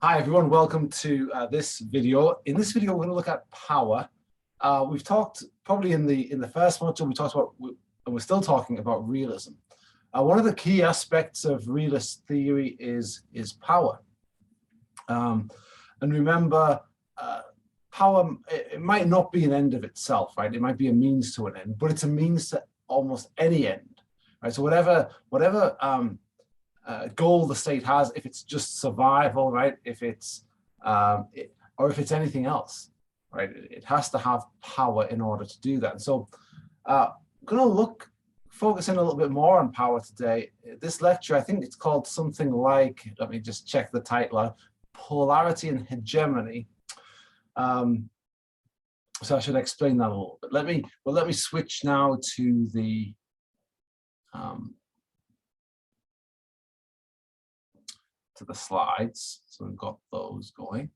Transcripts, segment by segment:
Hi everyone, welcome to this video. In this video, we're going to look at power. We've talked probably in the first module. We talked about, and we're still talking about realism. One of the key aspects of realist theory is power. And remember, power it might not be an end of itself, right? It might be a means to an end, but it's a means to almost any end, right? So whatever goal the state has, if it's just survival, right? If it's or if it's anything else, right? It has to have power in order to do that. And so, I'm going to focus in a little bit more on power today. This lecture, I think it's called something like, let me just check the title, Polarity and Hegemony. So I should explain that a little bit. Let me switch now to the slides. So we've got those going.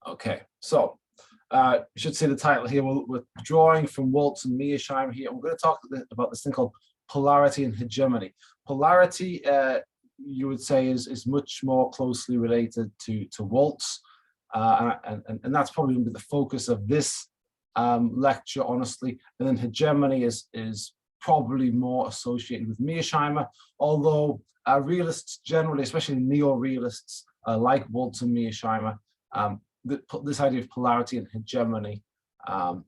Okay, so you should see the title here. We're drawing from Waltz and Mearsheimer here. We're going to talk about this thing called polarity and hegemony. Polarity, you would say, is much more closely related to Waltz, and that's probably going to be the focus of this lecture, honestly. And then hegemony is probably more associated with Mearsheimer, although realists generally, especially neo-realists like Waltz and Mearsheimer, this idea of polarity and hegemony are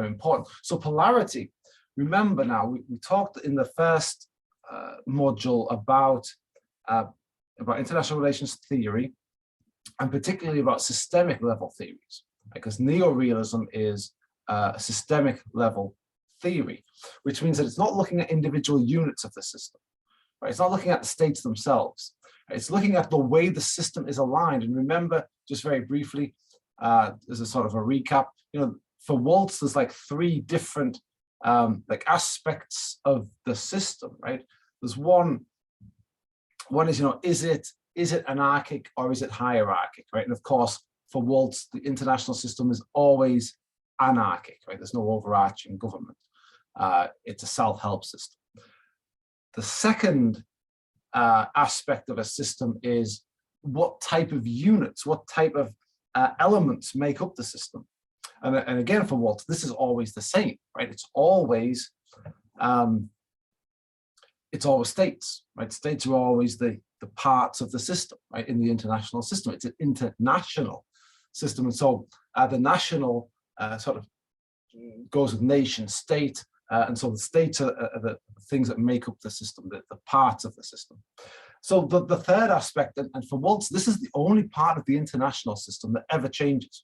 important. So polarity, remember now, we talked in the first module about international relations theory, and particularly about systemic level theories, because neo-realism is a systemic level theory, which means that it's not looking at individual units of the system, right? It's not looking at the states themselves. It's looking at the way the system is aligned. And remember, just very briefly, as a sort of a recap, for Waltz, there's like three different like aspects of the system, right? There's one is it anarchic or is it hierarchic, right? And of course, for Waltz, the international system is always anarchic, right? There's no overarching government. It's a self-help system. The second aspect of a system is what type of units, what type of elements make up the system. And again, for Waltz, this is always the same, right? It's always states, right? States are always the parts of the system, right? In the international system, it's an international system. And so the national sort of goes with nation, state, and so the states are the things that make up the system, the parts of the system. So the third aspect, and for Waltz, this is the only part of the international system that ever changes.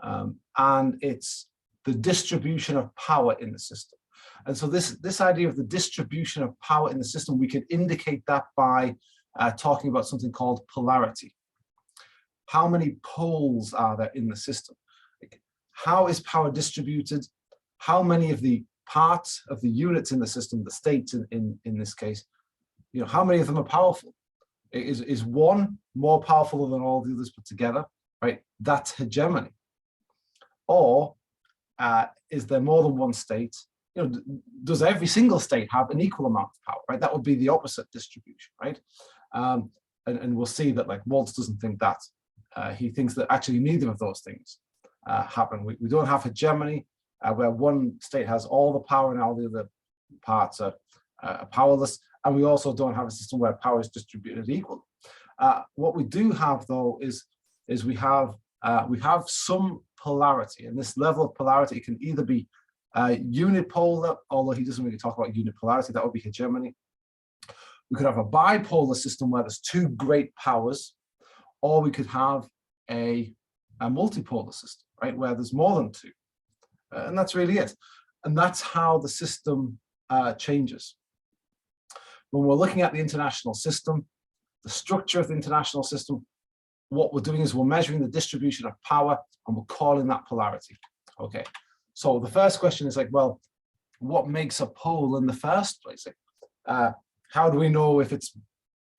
And it's the distribution of power in the system. And so this idea of the distribution of power in the system, we could indicate that by talking about something called polarity. How many poles are there in the system? How is power distributed? How many of the parts of the units in the system, the states in this case, how many of them are powerful? Is one more powerful than all the others put together, right? That's hegemony. Or is there more than one state? Does every single state have an equal amount of power, right? That would be the opposite distribution, right? And we'll see that like Waltz doesn't think that. He thinks that actually neither of those things happen. We don't have hegemony where one state has all the power and all the other parts are powerless. And we also don't have a system where power is distributed equally. What we do have, though, is we have some polarity, and this level of polarity can either be unipolar, although he doesn't really talk about unipolarity, that would be hegemony. We could have a bipolar system where there's two great powers, or we could have a multipolar system, right, where there's more than two. And that's really it. And that's how the system changes. When we're looking at the international system, the structure of the international system, what we're doing is we're measuring the distribution of power and we're calling that polarity. Okay, so the first question is like, well, what makes a pole in the first place? How do we know if it's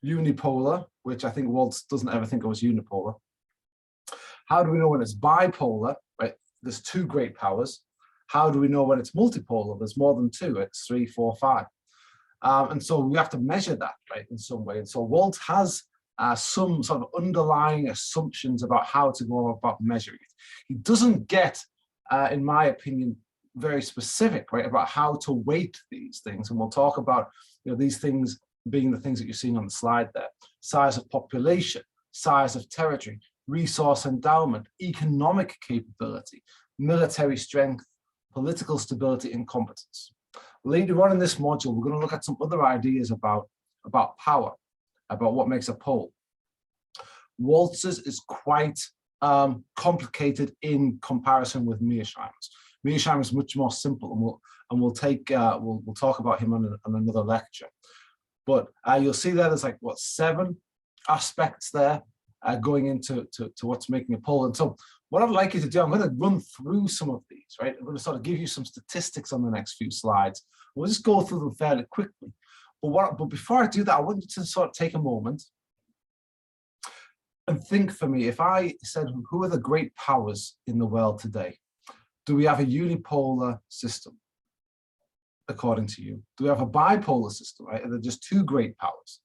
unipolar, which I think Waltz doesn't ever think it was unipolar? How do we know when it's bipolar, right? There's two great powers. How do we know when it's multipolar? There's more than two, it's 3, 4, 5. And so we have to measure that, right, in some way. And so Walt has some sort of underlying assumptions about how to go about measuring it. He doesn't get, in my opinion, very specific, right, about how to weight these things. And we'll talk about, these things being the things that you're seeing on the slide there: size of population, size of territory, resource endowment, economic capability, military strength, political stability, and competence. Later on in this module, we're going to look at some other ideas about power, about what makes a pole. Waltz's is quite complicated in comparison with Mearsheimer's. Mearsheimer is much more simple, and we'll talk about him on another lecture. But you'll see that there's 7 aspects there going into what's making a pole. And so what I'd like you to do, I'm going to run through some of these, right? I'm going to sort of give you some statistics on the next few slides. We'll just go through them fairly quickly. But before I do that, I want you to sort of take a moment and think for me. If I said, who are the great powers in the world today? Do we have a unipolar system, according to you? Do we have a bipolar system, right? Are there just 2 great powers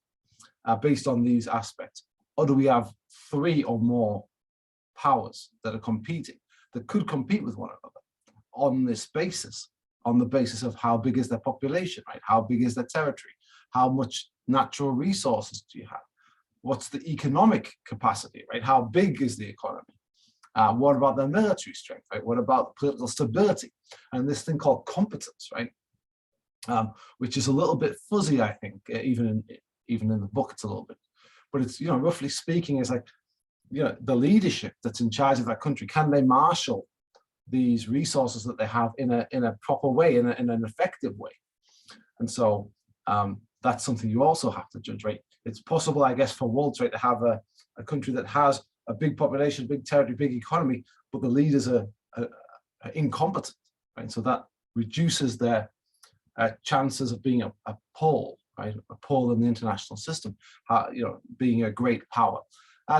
based on these aspects? Or do we have 3 or more powers that are competing, that could compete with one another on this basis, on the basis of how big is their population, right? How big is their territory? How much natural resources do you have? What's the economic capacity, right? How big is the economy? What about their military strength, right? What about political stability? And this thing called competence, right? Which is a little bit fuzzy, I think, even in the book, it's a little bit. But it's, roughly speaking, it's the leadership that's in charge of that country. Can they marshal these resources that they have in a proper way, in an effective way? And so that's something you also have to judge, right? It's possible, I guess, for Walt, right, to have a country that has a big population, big territory, big economy, but the leaders are incompetent, right? So that reduces their chances of being a pole, right? A pole in the international system, being a great power.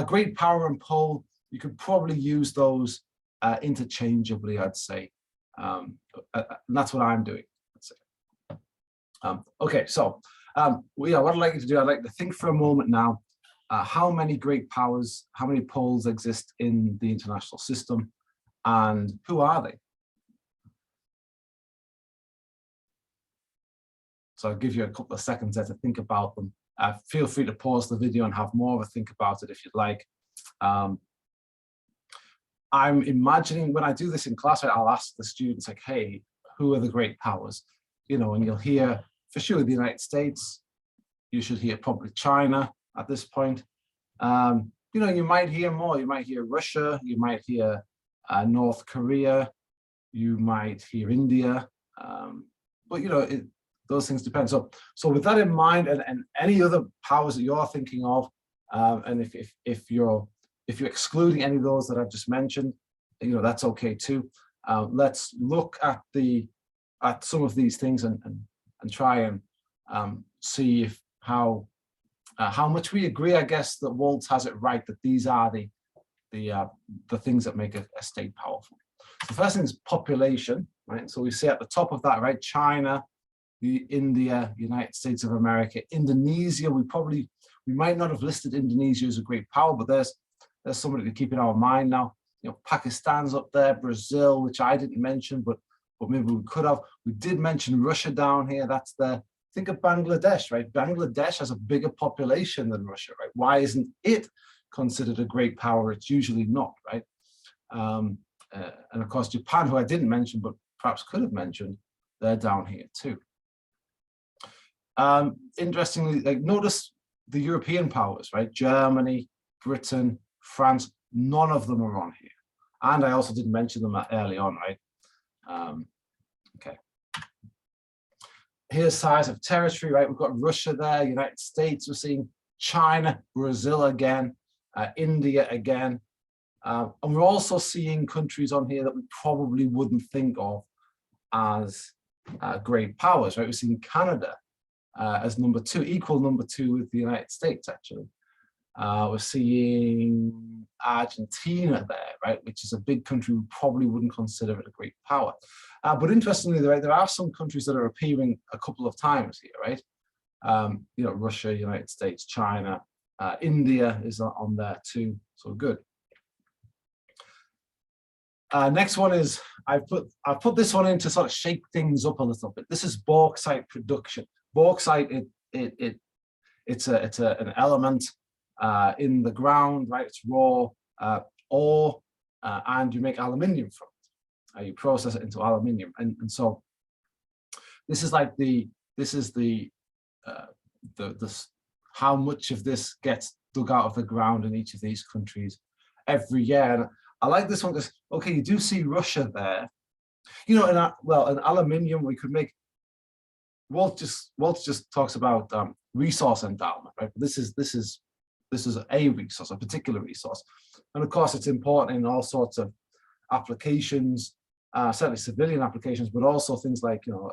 Great power and pole, you could probably use those interchangeably, I'd say. And that's what I'm doing. Okay, so what I'd like you to do, I'd like to think for a moment now, how many great powers, how many poles exist in the international system, and who are they? So I'll give you a couple of seconds there to think about them. Feel free to pause the video and have more of a think about it if you'd like. I'm imagining when I do this in class, I'll ask the students, hey, who are the great powers? And you'll hear, for sure, the United States. You should hear probably China at this point. You might hear more. You might hear Russia. You might hear North Korea. You might hear India. But those things depend. So with that in mind, and any other powers that you're thinking of, and if you're excluding any of those that I've just mentioned, that's okay too. Let's look at some of these things and try and see how much we agree, I guess, that Walt has it right, that these are the things that make a state powerful. So the first thing is population, right? So we see at the top of that, right, China, India, United States of America, Indonesia. We might not have listed Indonesia as a great power, but there's somebody to keep in our mind now. Pakistan's up there, Brazil, which I didn't mention, but maybe we could have. We did mention Russia down here. That's there. Think of Bangladesh, right? Bangladesh has a bigger population than Russia, right? Why isn't it considered a great power? It's usually not, right? And of course, Japan, who I didn't mention, but perhaps could have mentioned, they're down here too. Interestingly, notice the European powers, right? Germany, Britain, France, none of them are on here. And I also didn't mention them early on, right? Okay. Here's size of territory, right? We've got Russia there, United States, we're seeing China, Brazil again, India again. And we're also seeing countries on here that we probably wouldn't think of as great powers, right? We're seeing Canada as number 2, equal number 2 with the United States, actually. We're seeing Argentina there, right, which is a big country. We probably wouldn't consider it a great power. But interestingly, right, there are some countries that are appearing a couple of times here, right? You know, Russia, United States, China, India is on there too, so good. Next one is, I've put this one in to sort of shake things up a little bit. This is bauxite production. Bauxite, it's an element in the ground, right? It's raw ore, and you make aluminium from it. You process it into aluminium, and so this is like how much of this gets dug out of the ground in each of these countries every year. And I like this one because, okay, you do see Russia there. You know, in aluminium, we could make, Walt just talks about resource endowment, right? This is a resource, a particular resource. And of course, it's important in all sorts of applications, certainly civilian applications, but also things like, you know,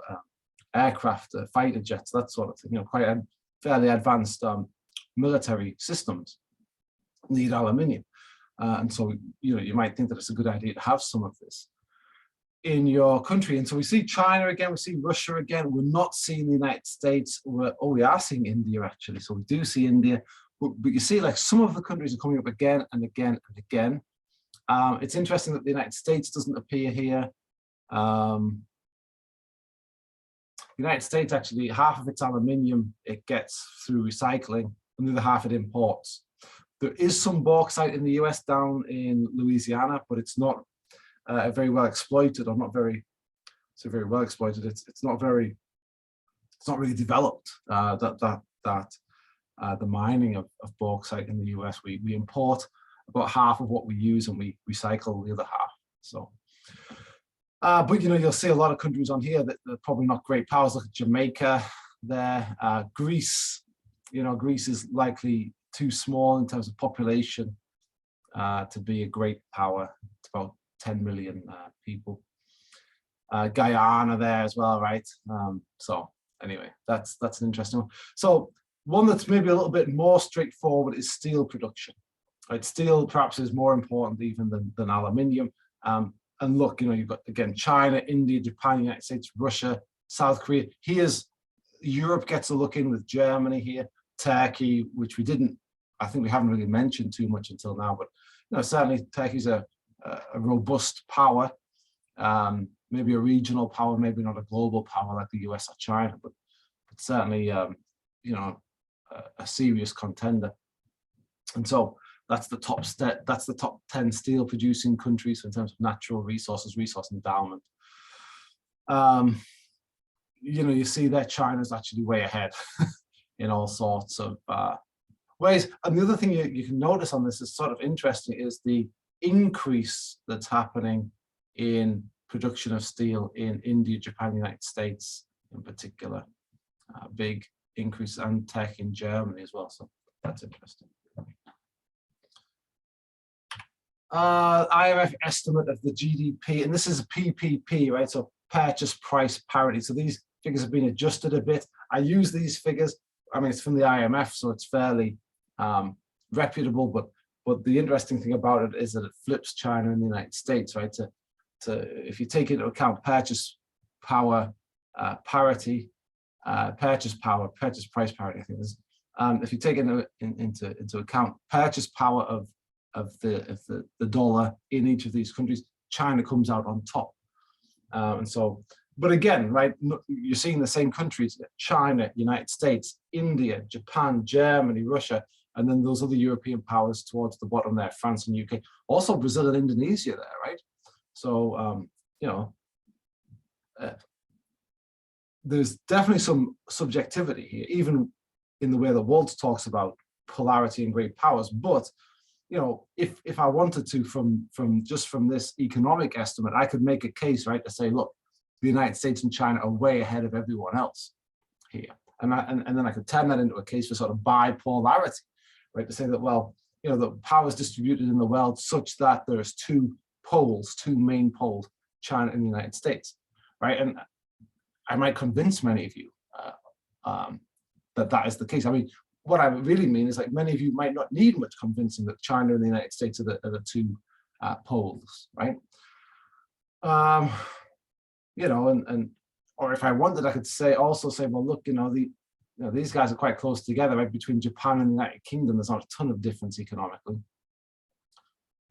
aircraft, fighter jets, that sort of thing, you know, quite fairly advanced military systems need aluminium. And so, you know, you might think that it's a good idea to have some of this in your country. And so we see China again, we see Russia again. We're not seeing the United States. We are seeing India actually. So we do see India, but you see like some of the countries are coming up again and again and again. It's interesting that the United States doesn't appear here. The United States actually, half of its aluminium it gets through recycling, and the other half it imports. There is some bauxite in the US down in Louisiana, but it's not very well exploited, or not very, so very well exploited. It's not really developed. The mining of bauxite in the US, we import about half of what we use, and we recycle the other half. So, but you know, you'll see a lot of countries on here that are probably not great powers. Look at Jamaica there, Greece. You know, Greece is likely too small in terms of population to be a great power. It's about 10 million people. Guyana there as well, right? So anyway, that's an interesting one. So one that's maybe a little bit more straightforward is steel production. Right? Steel perhaps is more important even than aluminium. And look, you know, you've got again China, India, Japan, United States, Russia, South Korea. Here's Europe gets a look in with Germany here. Turkey, which I think we haven't really mentioned too much until now, but you know, certainly Turkey's a robust power, maybe a regional power, maybe not a global power like the US or China, but certainly, you know, a serious contender. And so that's the top 10 steel producing countries in terms of natural resources, resource endowment. You know, you see that China's actually way ahead in all sorts of ways. And the other thing you can notice on this is sort of interesting is the increase that's happening in production of steel in India, Japan, United States in particular. Big increase, and tech in Germany as well. So that's interesting. IMF estimate of the GDP, and this is a PPP, right? So purchase price parity. So these figures have been adjusted a bit. I use these figures. I mean, it's from the IMF, so it's fairly reputable. But the interesting thing about it is that it flips China and the United States, right? If you take into account purchase power parity, purchase price parity, I think is. If you take into account purchase power of the dollar in each of these countries, China comes out on top. And so, but again, right, you're seeing the same countries: China, United States, India, Japan, Germany, Russia, and then those other European powers towards the bottom there, France and UK, also Brazil and Indonesia there, right? So, you know, there's definitely some subjectivity here, even in the way that Walt talks about polarity and great powers. But you know, if I wanted to, from this economic estimate, I could make a case, right, to say, look, the United States and China are way ahead of everyone else here, and then I could turn that into a case for sort of bipolarity, right, to say that, well, you know, the power is distributed in the world such that there's two main poles, China and the United States, right, and I might convince many of you that is the case. I mean, what I really mean is, like, many of you might not need much convincing that China and the United States are the two poles, right? You know, or if I wanted, I could also say, well, look, you know, these guys are quite close together, right? Between Japan and the United Kingdom, there's not a ton of difference economically.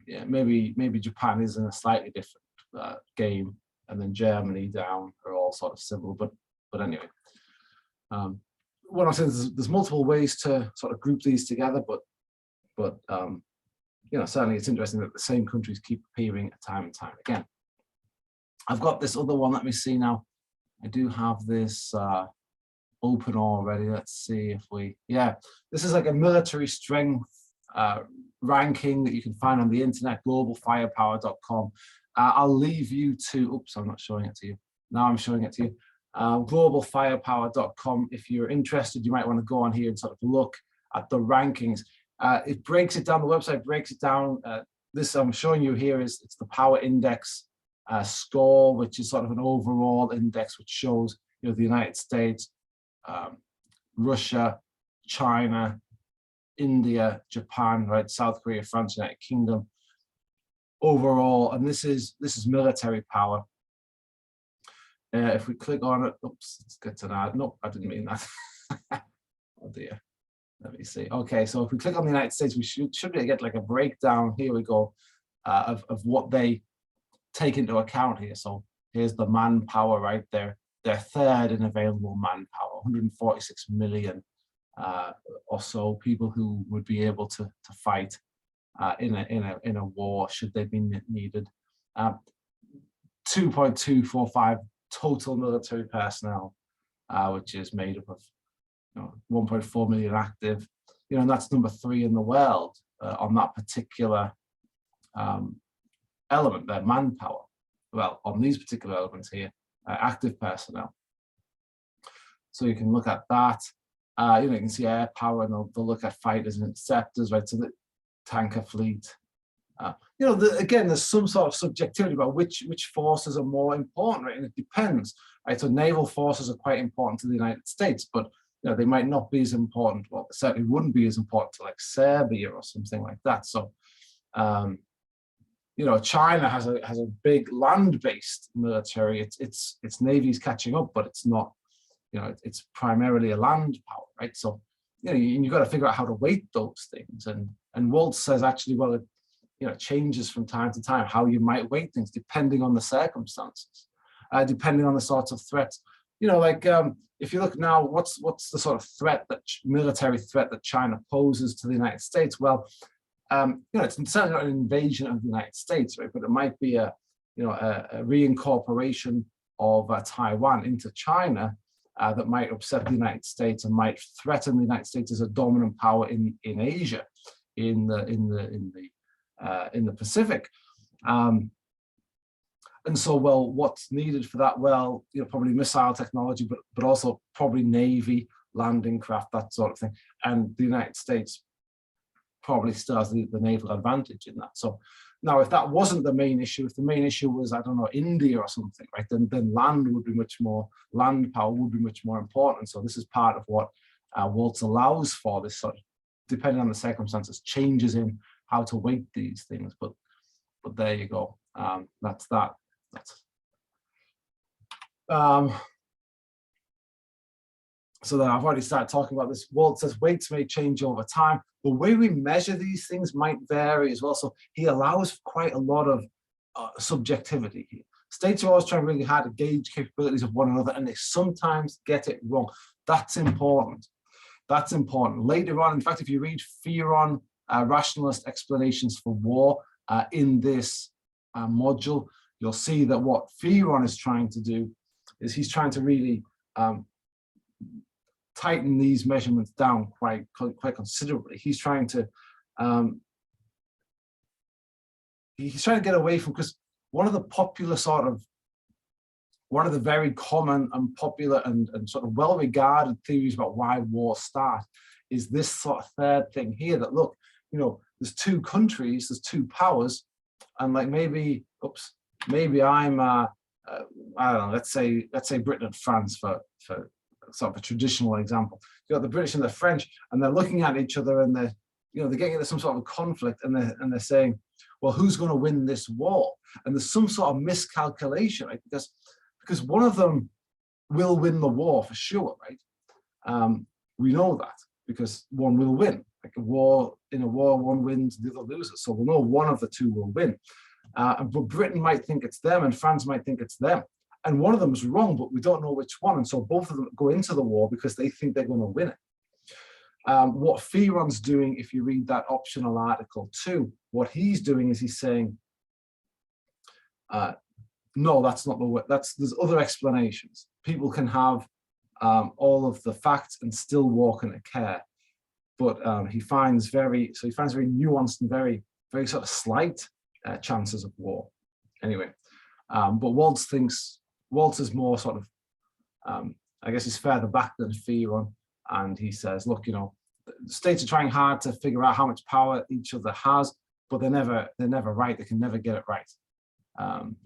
Yeah, maybe Japan is in a slightly different game, and then Germany down are all sort of similar. But anyway, what I'm saying is there's multiple ways to sort of group these together, but certainly it's interesting that the same countries keep appearing time and time again. I've got this other one. Let me see now. I do have this open already. Let's see if this is like a military strength ranking that you can find on the internet, globalfirepower.com. I'll leave you to, oops, I'm not showing it to you. Now I'm showing it to you. Globalfirepower.com. If you're interested, you might want to go on here and sort of look at the rankings. It breaks it down, the website breaks it down. This I'm showing you here it's the power index score, which is sort of an overall index which shows the United States, Russia, China, India, Japan, right, South Korea, France, United Kingdom overall, and this is military power. If we click on it, oops, let's get to that. Nope, I didn't mean that. Oh dear. Let me see. Okay, so if we click on the United States, we should get like a breakdown. Here we go, of what they take into account here. So here's the manpower right there. They're third in available manpower, 146 million or so people who would be able to fight in a war should they be needed. 2.245 total military personnel, which is made up of 1.4 million active, and that's number 3 in the world on that particular element there, manpower. Well, on these particular elements here, active personnel. So you can look at that. You can see air power, and they'll look at fighters and interceptors, right? So the tanker fleet. Again, there's some sort of subjectivity about which forces are more important, right? And it depends, right? So naval forces are quite important to the United States, but they might not be as important. Well, they certainly wouldn't be as important to like Serbia or something like that. So, China has a big land-based military. Its navy's catching up, but it's not. It's primarily a land power, right? So, you've got to figure out how to weight those things. And Waltz says actually, well, it changes from time to time how you might weight things depending on the circumstances, depending on the sorts of threats. If you look now, what's the sort of military threat that China poses to the United States? Well, it's certainly not an invasion of the United States, right? But it might be a reincorporation of Taiwan into China that might upset the United States and might threaten the United States as a dominant power in Asia, in the Pacific. And so, well, what's needed for that? Well, probably missile technology, but also probably Navy, landing craft, that sort of thing. And the United States probably still has the naval advantage in that. So now, if that wasn't the main issue, if the main issue was, I don't know, India or something, right, then land power would be much more important. So this is part of what Waltz allows for, this sort of, depending on the circumstances, changes in how to weight these things. But there you go. That's that. So then I've already started talking about this. Waltz says weights may change over time. The way we measure these things might vary as well. So he allows quite a lot of subjectivity here. States are always trying really hard to gauge capabilities of one another, and they sometimes get it wrong. That's important. That's important. Later on, in fact, if you read Fearon, Rationalist Explanations for War, in this module, you'll see that what Fearon is trying to do is he's trying to really tighten these measurements down quite considerably. He's trying to get away from, because one of the very common and popular and sort of well-regarded theories about why wars start is this sort of third thing here, that look, there's two countries, there's two powers, and like maybe I'm I don't know, let's say Britain and France for sort of a traditional example. You got the British and the French, and they're looking at each other, and they're getting into some sort of conflict, and they're saying, well, who's going to win this war? And there's some sort of miscalculation, right? Because one of them will win the war for sure, right? we know that because one will win. Like in a war, one wins, the other loses. So we'll know one of the two will win. But Britain might think it's them and France might think it's them. And one of them is wrong, but we don't know which one. And so both of them go into the war because they think they're going to win it. What Fearon's doing, if you read that optional article 2, what he's doing is he's saying, no, that's not the way. There's other explanations. People can have all of the facts and still walk in a care. But he finds very nuanced and very sort of slight chances of war. Anyway, but Waltz is more sort of, I guess he's further back than Fearon, and he says, look, the states are trying hard to figure out how much power each other has, but they're never right. They can never get it right,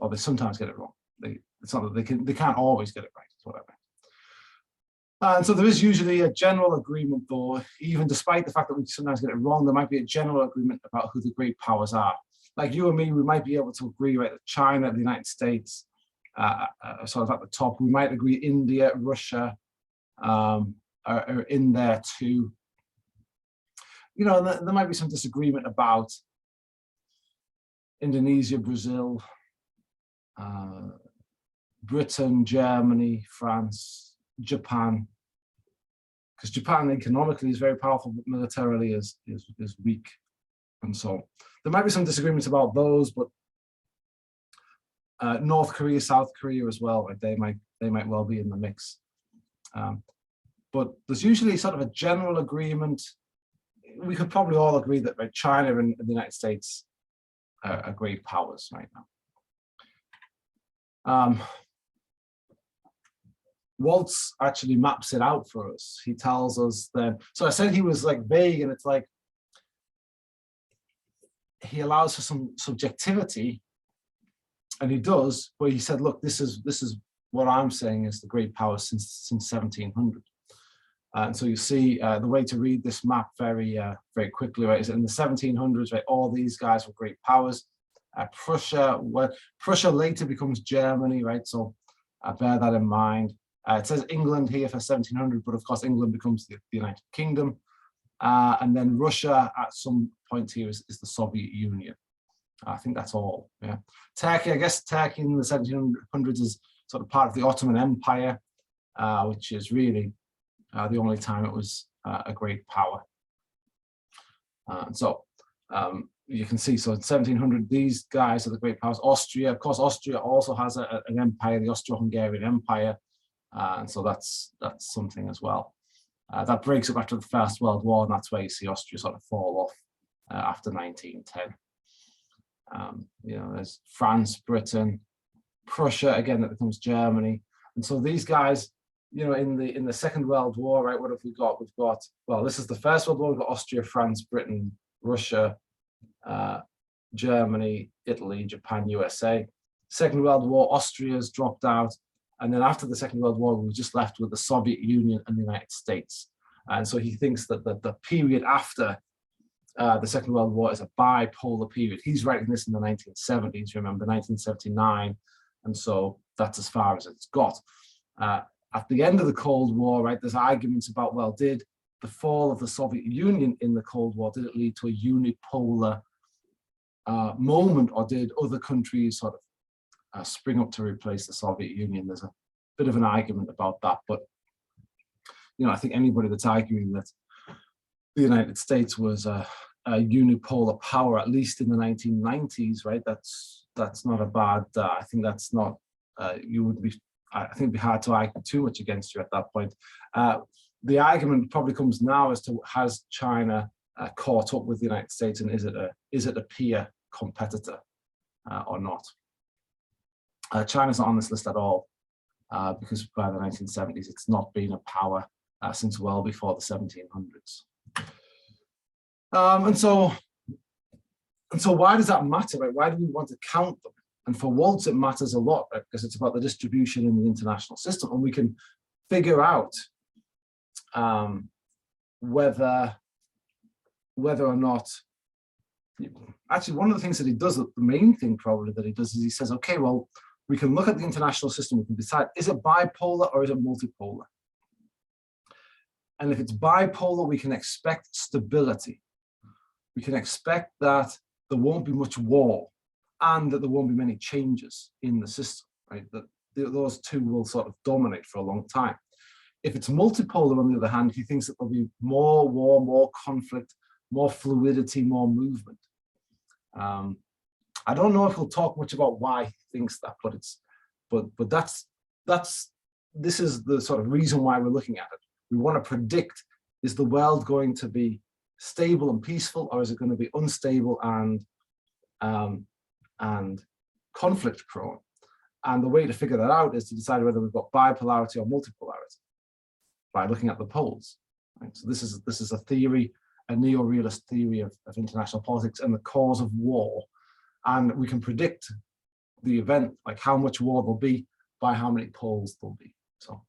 or they sometimes get it wrong. It's not that they can't always get it right. That's what I meant. And so there is usually a general agreement, though, even despite the fact that we sometimes get it wrong, there might be a general agreement about who the great powers are. Like you and me, we might be able to agree, right, that China, the United States, sort of at the top. We might agree India, Russia are in there too. There might be some disagreement about Indonesia, Brazil, Britain, Germany, France, Japan, because Japan economically is very powerful, but militarily is weak. And so there might be some disagreements about those, but North Korea, South Korea as well, right? They might well be in the mix. But there's usually sort of a general agreement. We could probably all agree that, right, China and the United States are great powers right now. Waltz actually maps it out for us. He tells us then, so I said he was like vague, and it's like he allows for some subjectivity, and he does, but he said, look, this is what I'm saying is the great powers since 1700. And so you see the way to read this map very quickly, right, is in the 1700s, right, all these guys were great powers. Prussia later becomes Germany, right, so bear that in mind. It says England here for 1700, but of course England becomes the United Kingdom. And then Russia at some point here is the Soviet Union. I think that's all, yeah. Turkey, I guess Turkey in the 1700s is sort of part of the Ottoman Empire, which is really the only time it was a great power. You can see, so in 1700, these guys are the great powers. Austria, of course, Austria also has an empire, the Austro-Hungarian Empire. And so that's something as well. That breaks up after the First World War, and that's where you see Austria sort of fall off after 1910. There's France, Britain, Prussia, again, that becomes Germany. And so these guys, in the Second World War, right, what have we got? We've got, well, this is the First World War, we've got Austria, France, Britain, Russia, Germany, Italy, Japan, USA. Second World War, Austria's dropped out. And then after the Second World War, we were just left with the Soviet Union and the United States. And so he thinks that the period after the Second World War is a bipolar period. He's writing this in the 1970s, remember, 1979. And so that's as far as it's got. At the end of the Cold War, right, there's arguments about, well, did the fall of the Soviet Union in the Cold War, did it lead to a unipolar moment, or did other countries sort of spring up to replace the Soviet Union? There's a bit of an argument about that, but I think anybody that's arguing that the United States was a unipolar power, at least in the 1990s, right? That's not a bad. I think that's not. You would be. I think it'd be hard to argue too much against you at that point. The argument probably comes now as to, has China caught up with the United States, and is it a peer competitor or not? China's not on this list at all, because by the 1970s, it's not been a power since well before the 1700s. And so why does that matter, right? Why do we want to count them? And for Waltz, it matters a lot, right? Because it's about the distribution in the international system, and we can figure out whether or not. Actually, one of the things that he does, the main thing probably that he does, is he says, okay, well, we can look at the international system, we can decide, is it bipolar or is it multipolar? And if it's bipolar, we can expect stability. We can expect that there won't be much war and that there won't be many changes in the system, right? That those two will sort of dominate for a long time. If it's multipolar, on the other hand, he thinks that there'll be more war, more conflict, more fluidity, more movement. I don't know if he'll talk much about why he thinks that, but this is the sort of reason why we're looking at it. We want to predict, is the world going to be stable and peaceful, or is it going to be unstable and conflict prone? And the way to figure that out is to decide whether we've got bipolarity or multipolarity by looking at the poles. Right? So this is a theory, a neo-realist theory of international politics and the cause of war. And we can predict the event, like how much war there'll be by how many poles there'll be. So,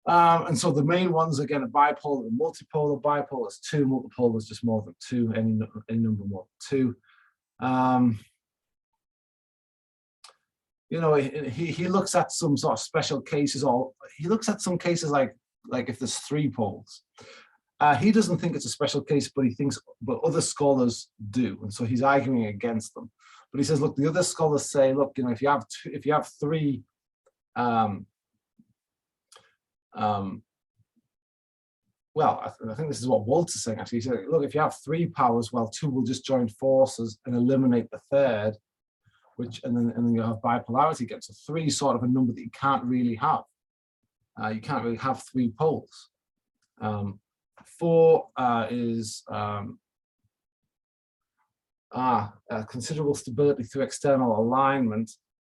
and so the main ones, again, are bipolar and multipolar. Bipolar is 2, multipolar is just more than 2, any number more than 2. You know, he looks at some sort of special cases, or he looks at some cases like if there's 3 poles. He doesn't think it's a special case, but other scholars do, and so he's arguing against them. But he says, look, the other scholars say, look, you know, if you have 3, well, I think this is what Walt's saying actually. He said, look, if you have 3 powers, well, 2 will just join forces and eliminate the third, and then you have bipolarity again. So 3 is sort of a number that you can't really have. You can't really have 3 poles. 4 is considerable stability through external alignment.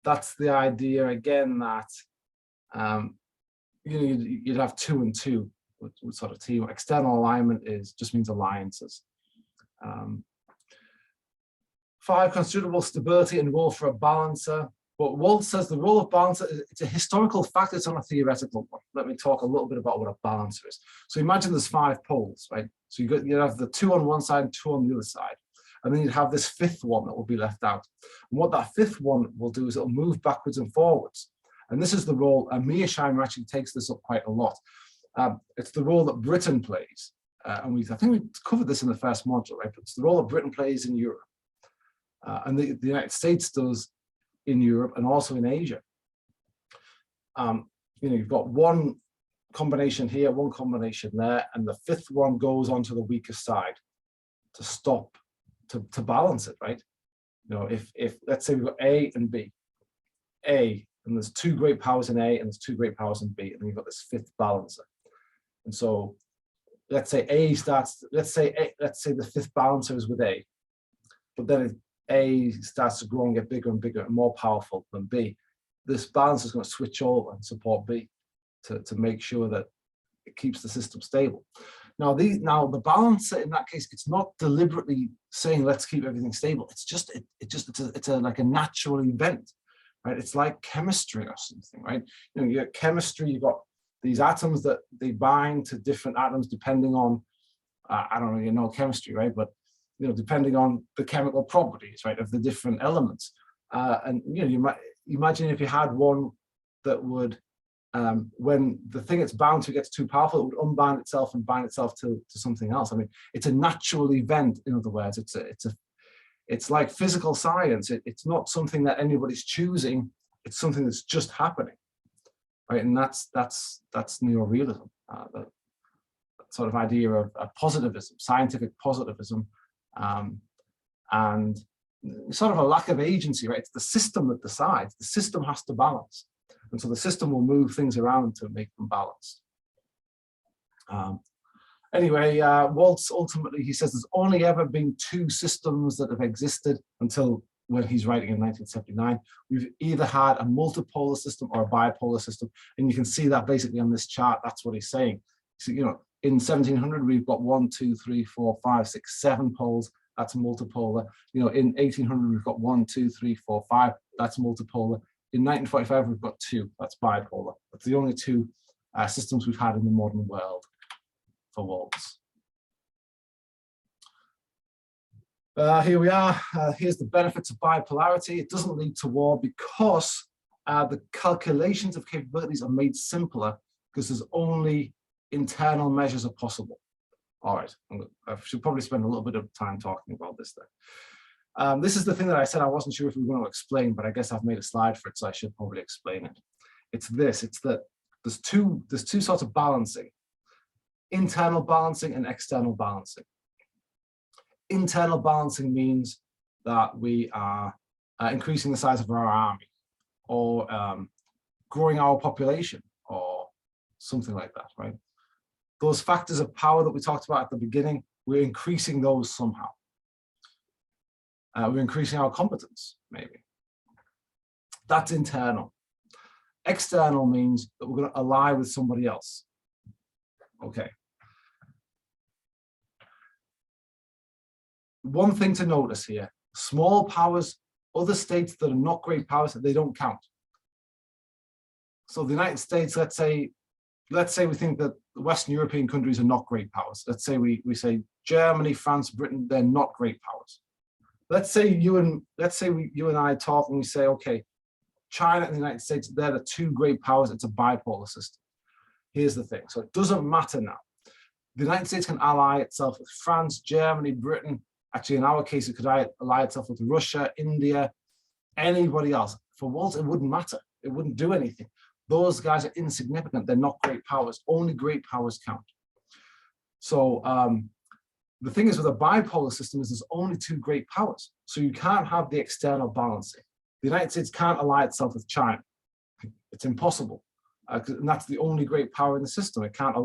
That's the idea again that you know, you'd have 2 and 2 with sort of team. External alignment just means alliances. 5, considerable stability and role for a balancer. But Walt says the role of balancer, it's a historical fact, it's not a theoretical one. Let me talk a little bit about what a balancer is. So imagine there's 5 poles, right? So you have the 2 on one side and 2 on the other side. And then you'd have this 5th one that will be left out. And what that 5th one will do is it'll move backwards and forwards. And this is the role, and Mearsheimer actually takes this up quite a lot. It's the role that Britain plays. And I think we covered this in the first module, right? But it's the role that Britain plays in Europe. And the United States does in Europe and also in Asia. You know, you've got one combination here, one combination there, and the 5th one goes onto the weaker side to stop, to balance it, right? You know, if let's say we've got A and B, and there's 2 great powers in A and there's 2 great powers in B, and then you've got this 5th balancer. And so let's say let's say the 5th balancer is with A, but then A starts to grow and get bigger and bigger and more powerful than B. This balancer is going to switch over and support B to make sure that it keeps the system stable. Now the balancer in that case, it's not deliberately saying let's keep everything stable. It's like a natural event, right? It's like chemistry or something, right? You know, you get chemistry, you've got these atoms that they bind to different atoms depending on I don't really know chemistry, right? But you know, depending on the chemical properties, right, of the different elements. And you know, you might imagine if you had one that would, when the thing it's bound to gets too powerful, it would unbind itself and bind itself to something else. I mean, it's a natural event. In other words, it's like physical science. It's not something that anybody's choosing. It's something that's just happening, right? And that's neo-realism. That sort of idea of positivism, scientific positivism. And sort of a lack of agency, right? It's the system that decides. The system has to balance. And so the system will move things around to make them balanced. Anyway, Waltz ultimately, he says there's only ever been 2 systems that have existed until when he's writing in 1979. We've either had a multipolar system or a bipolar system. And you can see that basically on this chart, that's what he's saying. So, you know, in 1700, we've got 1, 2, 3, 4, 5, 6, 7 poles. That's multipolar. You know, in 1800, we've got 1, 2, 3, 4, 5. That's multipolar. In 1945, we've got 2. That's bipolar. That's the only 2 systems we've had in the modern world for Waltz. Here we are. Here's the benefits of bipolarity. It doesn't lead to war because the calculations of capabilities are made simpler because there's only internal measures are possible. All right, I should probably spend a little bit of time talking about this then. This is the thing that I said I wasn't sure if we were going to explain, but I guess I've made a slide for it, so I should probably explain it. It's that there's two sorts of balancing: internal balancing and external balancing. Internal balancing means that we are increasing the size of our army, or growing our population, or something like that, right? Those factors of power that we talked about at the beginning, we're increasing those somehow. We're increasing our competence, maybe. That's internal. External means that we're going to ally with somebody else. Okay. One thing to notice here: small powers, other states that are not great powers, they don't count. So the United States, let's say we think that the Western European countries are not great powers. Let's say we say Germany, France, Britain, they're not great powers. Let's say you and I talk and we say, okay, China and the United States, they're the two great powers. It's a bipolar system. Here's the thing. So it doesn't matter now. The United States can ally itself with France, Germany, Britain. Actually, in our case, it could ally itself with Russia, India, anybody else. For Waltz, it wouldn't matter. It wouldn't do anything. Those guys are insignificant. They're not great powers. Only great powers count. So the thing is with a bipolar system is there's only two great powers. So you can't have the external balancing. The United States can't ally itself with China. It's impossible. And that's the only great power in the system. It can't.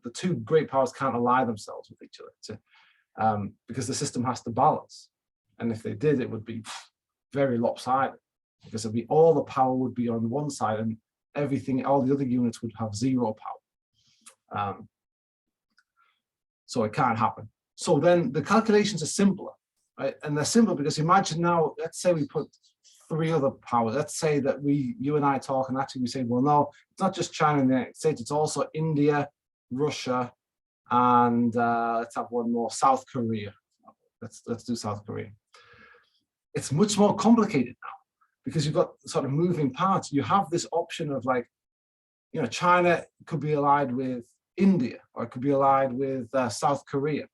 The two great powers can't ally themselves with each other because the system has to balance. And if they did, it would be very lopsided, because it'd be all the power would be on one side and everything, all the other units would have zero power. So it can't happen. So then the calculations are simpler, right? And they're simple because imagine now, let's say we put three other powers. Let's say that you and I talk, and actually we say, well, no, it's not just China and the United States, it's also India, Russia, and let's have one more, South Korea. Let's do South Korea. It's much more complicated now because you've got sort of moving parts. You have this option of, like, you know, China could be allied with India, or it could be allied with South Korea.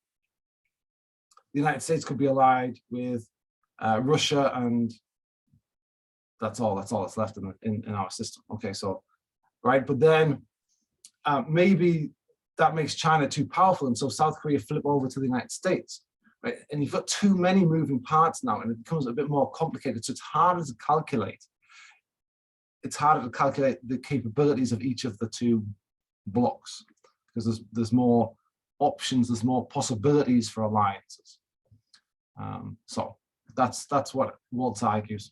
The United States could be allied with Russia, and that's all that's left in our system. Okay, so, right, but then maybe that makes China too powerful, and so South Korea flip over to the United States, right? And you've got too many moving parts now, and it becomes a bit more complicated, so it's harder to calculate. It's harder to calculate the capabilities of each of the two blocks, because there's more options, there's more possibilities for alliances. So that's what Waltz argues.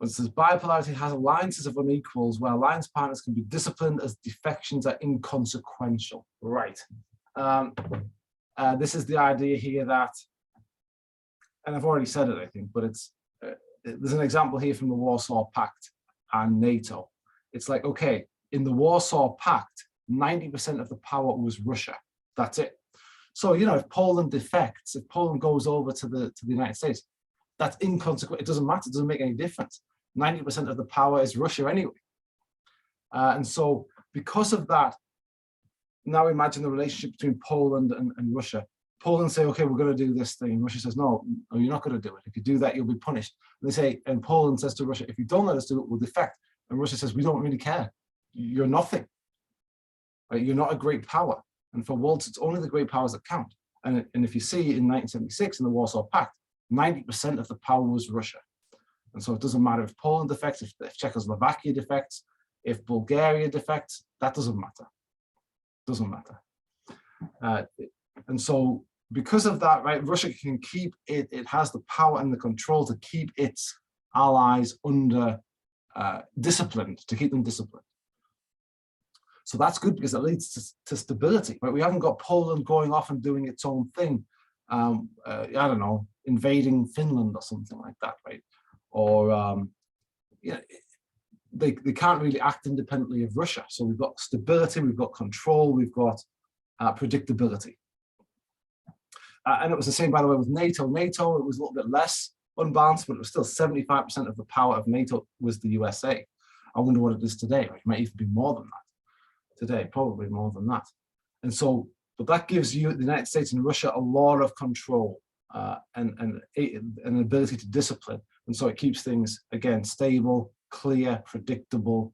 It says bipolarity has alliances of unequals where alliance partners can be disciplined as defections are inconsequential. Right. This is the idea here that, and I've already said it, I think, but there's an example here from the Warsaw Pact and NATO. It's like, okay, in the Warsaw Pact, 90% of the power was Russia. That's it. So, you know, if Poland defects, if Poland goes over to the United States, that's inconsequential. It doesn't matter. It doesn't make any difference. 90% of the power is Russia anyway. And so because of that, now imagine the relationship between Poland and Russia. Poland say, okay, we're going to do this thing. And Russia says, no, you're not going to do it. If you do that, you'll be punished. And they say, and Poland says to Russia, if you don't let us do it, we'll defect. And Russia says, we don't really care. You're nothing. Right? You're not a great power. And for Waltz, it's only the great powers that count. And if you see in 1976 in the Warsaw Pact, 90% of the power was Russia. And so it doesn't matter if Poland defects, if Czechoslovakia defects, if Bulgaria defects, that doesn't matter. Doesn't matter. And so because of that, right, Russia can keep it has the power and the control to keep its allies under disciplined, to keep them disciplined. So that's good because it leads to stability, right? We haven't got Poland going off and doing its own thing. I don't know, invading Finland or something like that, right? Or yeah, they can't really act independently of Russia. So we've got stability, we've got control, we've got predictability. And it was the same, by the way, with NATO. NATO, it was a little bit less unbalanced, but it was still 75% of the power of NATO was the USA. I wonder what it is today. Right? It might even be more than that. today, probably more than that. And so, but that gives you, the United States and Russia, a lot of control and an ability to discipline. And so it keeps things, again, stable, clear, predictable.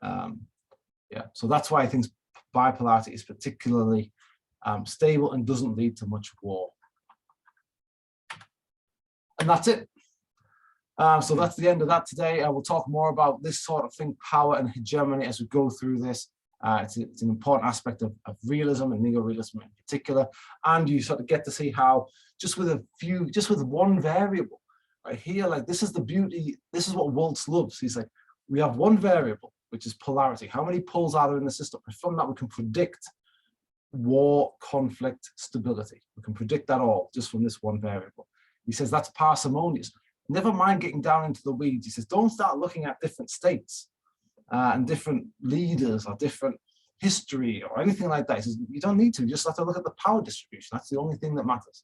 Yeah, so that's why I think bipolarity is particularly stable and doesn't lead to much war. And that's it. So that's the end of that today. I will talk more about this sort of thing, power and hegemony, as we go through this. It's an important aspect of realism and neorealism in particular. And you sort of get to see how just with one variable, right here, like this is the beauty, this is what Waltz loves. He's like, we have one variable, which is polarity. How many poles are there in the system? And from that, we can predict war, conflict, stability. We can predict that all just from this one variable. He says that's parsimonious. Never mind getting down into the weeds. He says, don't start looking at different states and different leaders or different history or anything like that. He says, you don't need to. You just have to look at the power distribution. That's the only thing that matters.